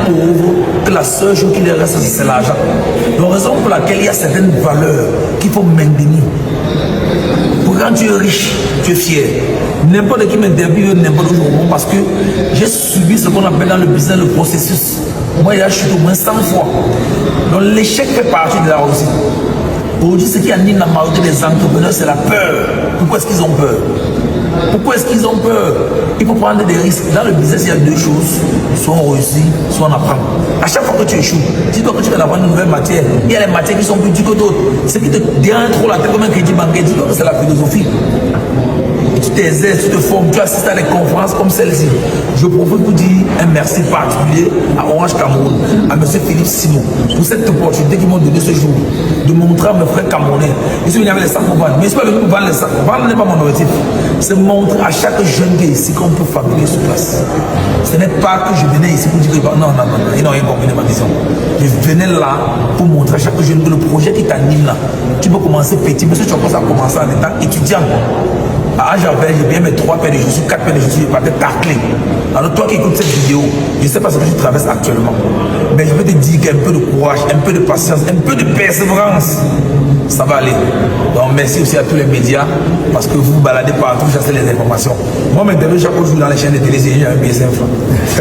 pauvre que la seule chose qui leur reste, c'est l'argent. Donc, raison pour laquelle il y a certaines valeurs qu'il faut maintenir. Pour quand tu es riche, tu es fier. N'importe qui m'interviewe, n'importe où, parce que j'ai subi ce qu'on appelle dans le business le processus. Moi, je suis au moins 100 fois. Donc, l'échec fait partie de la réussite. Aujourd'hui, ce qui anime la majorité des entrepreneurs, c'est la peur. Pourquoi est-ce qu'ils ont peur? Pourquoi est-ce qu'ils ont peur? Il faut prendre des risques. Dans le business, il y a deux choses. Soit on réussit, soit on apprend. À chaque fois que tu échoues, dis-toi que tu vas apprendre une nouvelle matière. Il y a les matières qui sont plus dures que d'autres. Ce qui te dérange trop la tête comme un crédit bancaire, dis-toi que c'est la philosophie. Tu t'exerces, tu te formes, tu assistes à des conférences comme celle-ci. Je profite pour dire un merci particulier à Orange Cameroun, à M. Philippe Simon, pour cette opportunité qu'ils m'ont donné ce jour, de montrer à mes frères camerounais. Je suis venu avec les sacs pour vendre, mais je ne suis pas venu pour vendre les sacs. Vendre n'est pas mon objectif. C'est montrer à chaque jeune qui est ici qu'on peut fabriquer sur place. Ce n'est pas que je venais ici pour dire que non, ils n'ont rien compris de ma vision. Je venais là pour montrer à chaque jeune que le projet qui t'anime là, tu peux commencer petit, mais si tu commences à commencer en étant étudiant. Ah, j'ai bien mes 3 paires de chaussures, 4 paires de chaussures, pas de tacler. Alors toi qui écoutes cette vidéo, je ne sais pas ce que tu traverses actuellement, mais je peux te dire qu'un peu de courage, un peu de patience, un peu de persévérance, ça va aller. Donc merci aussi à tous les médias, parce que vous baladez partout, chassez les informations. Moi, m'interview chaque jour dans les chaînes de télé, j'ai un billet 5 francs.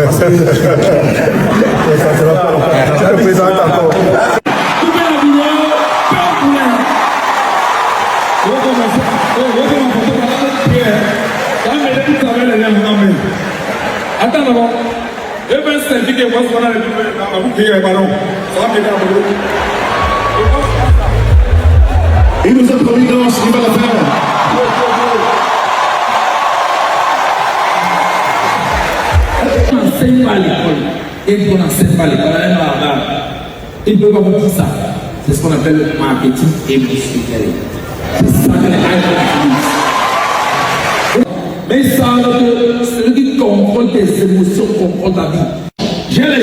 Parce que... Tu te présentes encore. Attends d'abord. Je vais s'inviter moi sur la ballon. Il nous a promis d'ange, il va la faire. On n'enseigne pas à l'école. Et on n'enseigne pas à l'école. Il ne peut pas vous dire ça. C'est ce qu'on appelle le marketing émotionnel. C'est ça que les gens utilisent. Mais ça, celui qui contrôle tes émotions contrôle ta vie. J'ai les gens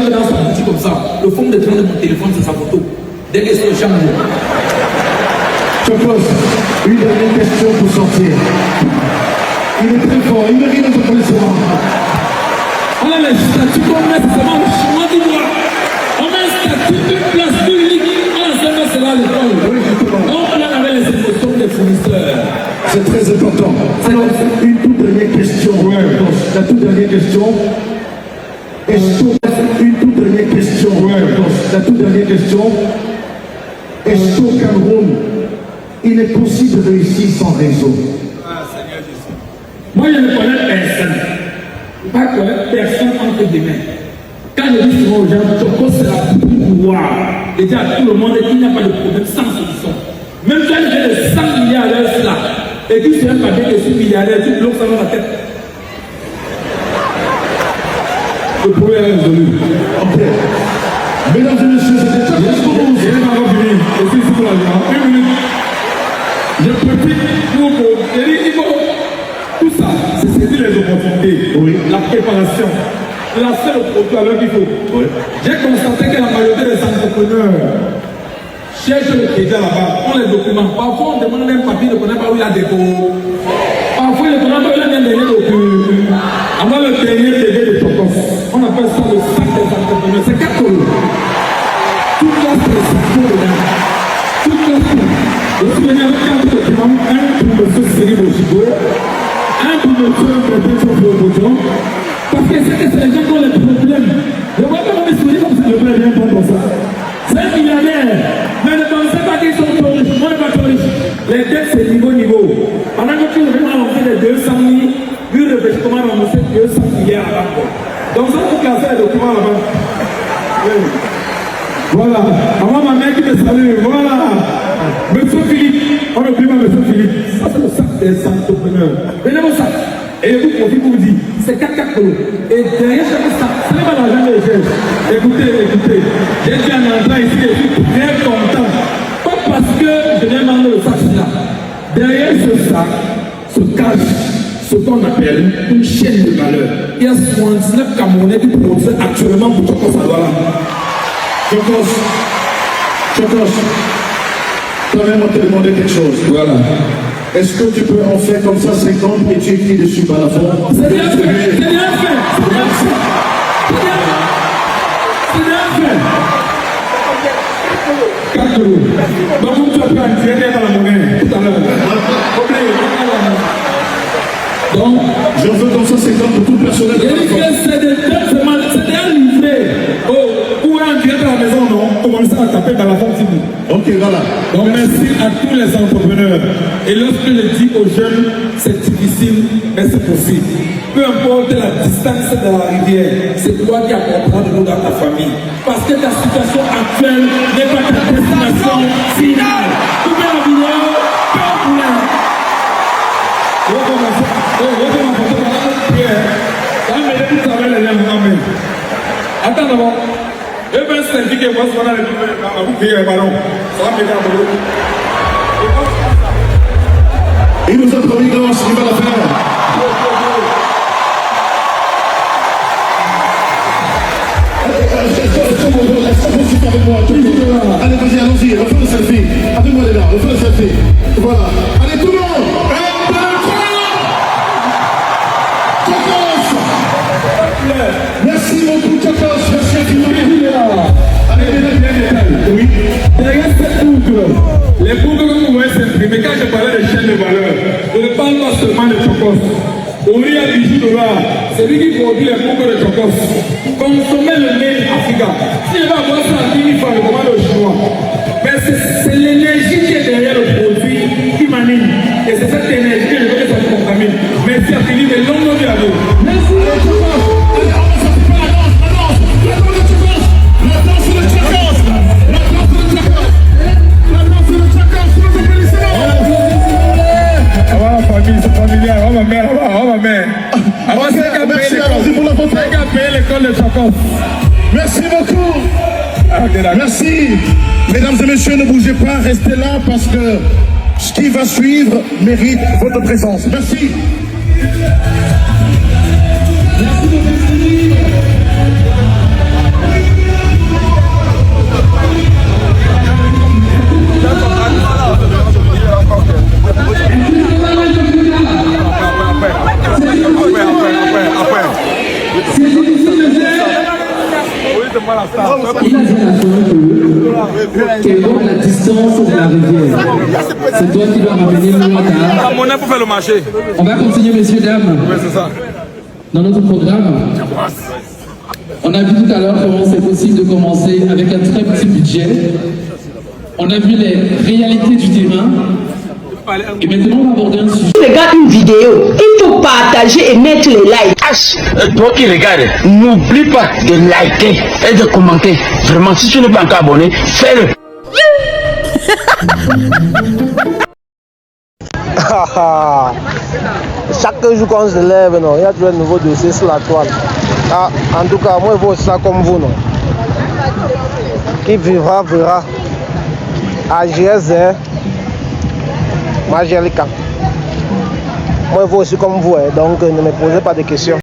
dans sa boutique comme ça. Le fond de train de mon téléphone, c'est sa photo. Dès que c'est le champ. Je pose une dernière question pour sortir. Il est très fort, il mérite notre applaudissement. On a les statuts qu'on met, c'est seulement le chemin du droit. On met un statut, une place publique. On a seulement cela à l'école. On avait les émotions des fournisseurs. C'est très important. Alors, une toute dernière question. La toute dernière question. Une toute dernière question. La toute dernière question. Est-ce qu'au Cameroun, il est possible de réussir sans réseau? Moi, je ne connais personne. Je ne connais personne entre des mains. Quand je dis souvent aux gens, c'est la pouvoir de dire à tout le monde qu'il n'y a pas de problème sans solution. Même quand il y a des 100 milliardaires là, et puis c'est un papier de 6 milliardaires, tu bloques ça dans la tête. Le problème est résolu. Ok. Mesdames et messieurs, c'était très bien pour vous. Je vais m'avoir fini. Et puis, c'est pour la vie. Une minute. Je profite pour vous. Tout ça, c'est saisir les opportunités. Oui. La préparation. La seule produit à l'heure qu'il faut. Oui. J'ai constaté que la majorité des entrepreneurs cherche le crédit là-bas, on les documents. Parfois, on demande un papier, ne connaît pas où il y a des dépôt. Parfois, il ne connaît pas où il y a un dernier document. Avant le dernier TV de Tokos, on appelle ça le sac des entrepreneurs. C'est 4 euros. Tout classe de sac dedans. Tout classe de. Je suis venu avec 4 documents, un pour M. Cyril Ochigo, un pour M. Bébé. Parce que c'est les gens qui ont les problèmes. Je ne vois pas comment ils comme ça, je ne rien prendre comme ça. C'est un milliardaire. Mais ne pensez pas qu'ils sont trop riches. Moi, je ne suis pas trop riche. Les dettes, c'est niveau. Pendant que tu veux lancer les 200 000, lui réfléchit comment lancer 200 milliards à la banque. Donc, ça, faut casser les documents à la banque. Oui. Voilà. Avant ma mère qui me salue. Voilà. Monsieur Philippe. On n'oublie pas Monsieur Philippe. Ça, c'est le sac des entrepreneurs. Venez au sac. Et vous profitez pour vous dire, c'est 4 euros. Et derrière chaque sac, ce n'est pas l'argent des jeunes. Écoutez. J'ai dit en entrant ici, je suis très content. Pas parce que je viens demander le sac là. Derrière ce sac se cache ce qu'on appelle une chaîne de valeur. Il y a 79 Camerounais qui produisent actuellement pour Chokos Adouala. Chokos, toi-même on te demandait quelque chose. Voilà. Est-ce que tu peux en faire comme ça 50 et tu écris dessus par la fin? C'est bien fait, c'est bien fait, c'est bien fait. C'est bien fait. 4 euros. Donc tu as pris un tiré dans la monnaie tout à l'heure. Donc, je veux comme ça 50 pour tout le personnel. C'est un livret. Oh, ou un tiré dans la maison, non? Commencez à taper dans la fonction. Ok, voilà. Donc merci à tous les entrepreneurs. Et lorsque je dis aux jeunes, c'est difficile, mais c'est possible. Peu importe la distance de la rivière, c'est toi qui apporteras de l'eau dans ta famille. Parce que ta situation actuelle n'est pas ta destination finale. Coupez la vidéo, pas de problème. Attends d'abord. Je vais s'indiquer moi ce qu'on a le ballon. Ça va m'aider à me. Il nous a promis grâce, il va la faire. Allez, vas-y, allons-y, refais le selfie. Avec moi les gars, refais le selfie. Voilà. Allez, tout le monde. Merci beaucoup, Chakos. Merci à tout le monde. Allez, oui. Derrière cette boucle, les boucles que vous voyez s'imprimer, quand je parlais de chaîne de valeur, je ne parle pas seulement de Chokos. Ouri a bijou de là, c'est lui qui produit les boucles de Chokos. Consommez le lait africain. Si je vais avoir ça à 10 000 francs, je commande au chinois. Mais c'est l'énergie qui est derrière le produit qui m'anime. Et c'est cette énergie que je veux que ça se contamine. Merci à Philippe et longue vie à vous. Merci à Chokos. C'est familial, on va mettre. Merci beaucoup. Merci. Mesdames et messieurs, ne bougez pas, restez là parce que ce qui va suivre mérite votre présence. Merci. Quelle est la distance de la rivière? C'est toi qui dois ramener le monnaie pour faire le marché. On va continuer, messieurs, dames. Dans notre programme, on a vu tout à l'heure comment c'est possible de commencer avec un très petit budget. On a vu les réalités du terrain. Et maintenant, on va aborder un sujet. Tu regardes une vidéo, il faut partager et mettre les likes. Toi qui regardes, n'oublie pas de liker et de commenter. Vraiment, si tu n'es pas encore abonné, fais-le. Chaque jour qu'on se lève, non, il y a toujours un nouveau dossier sur la toile. Ah, en tout cas, moi je vois ça comme vous, non. Qui vivra, verra. AGS, Majelica. Moi je vois aussi comme vous, donc ne me posez pas de questions.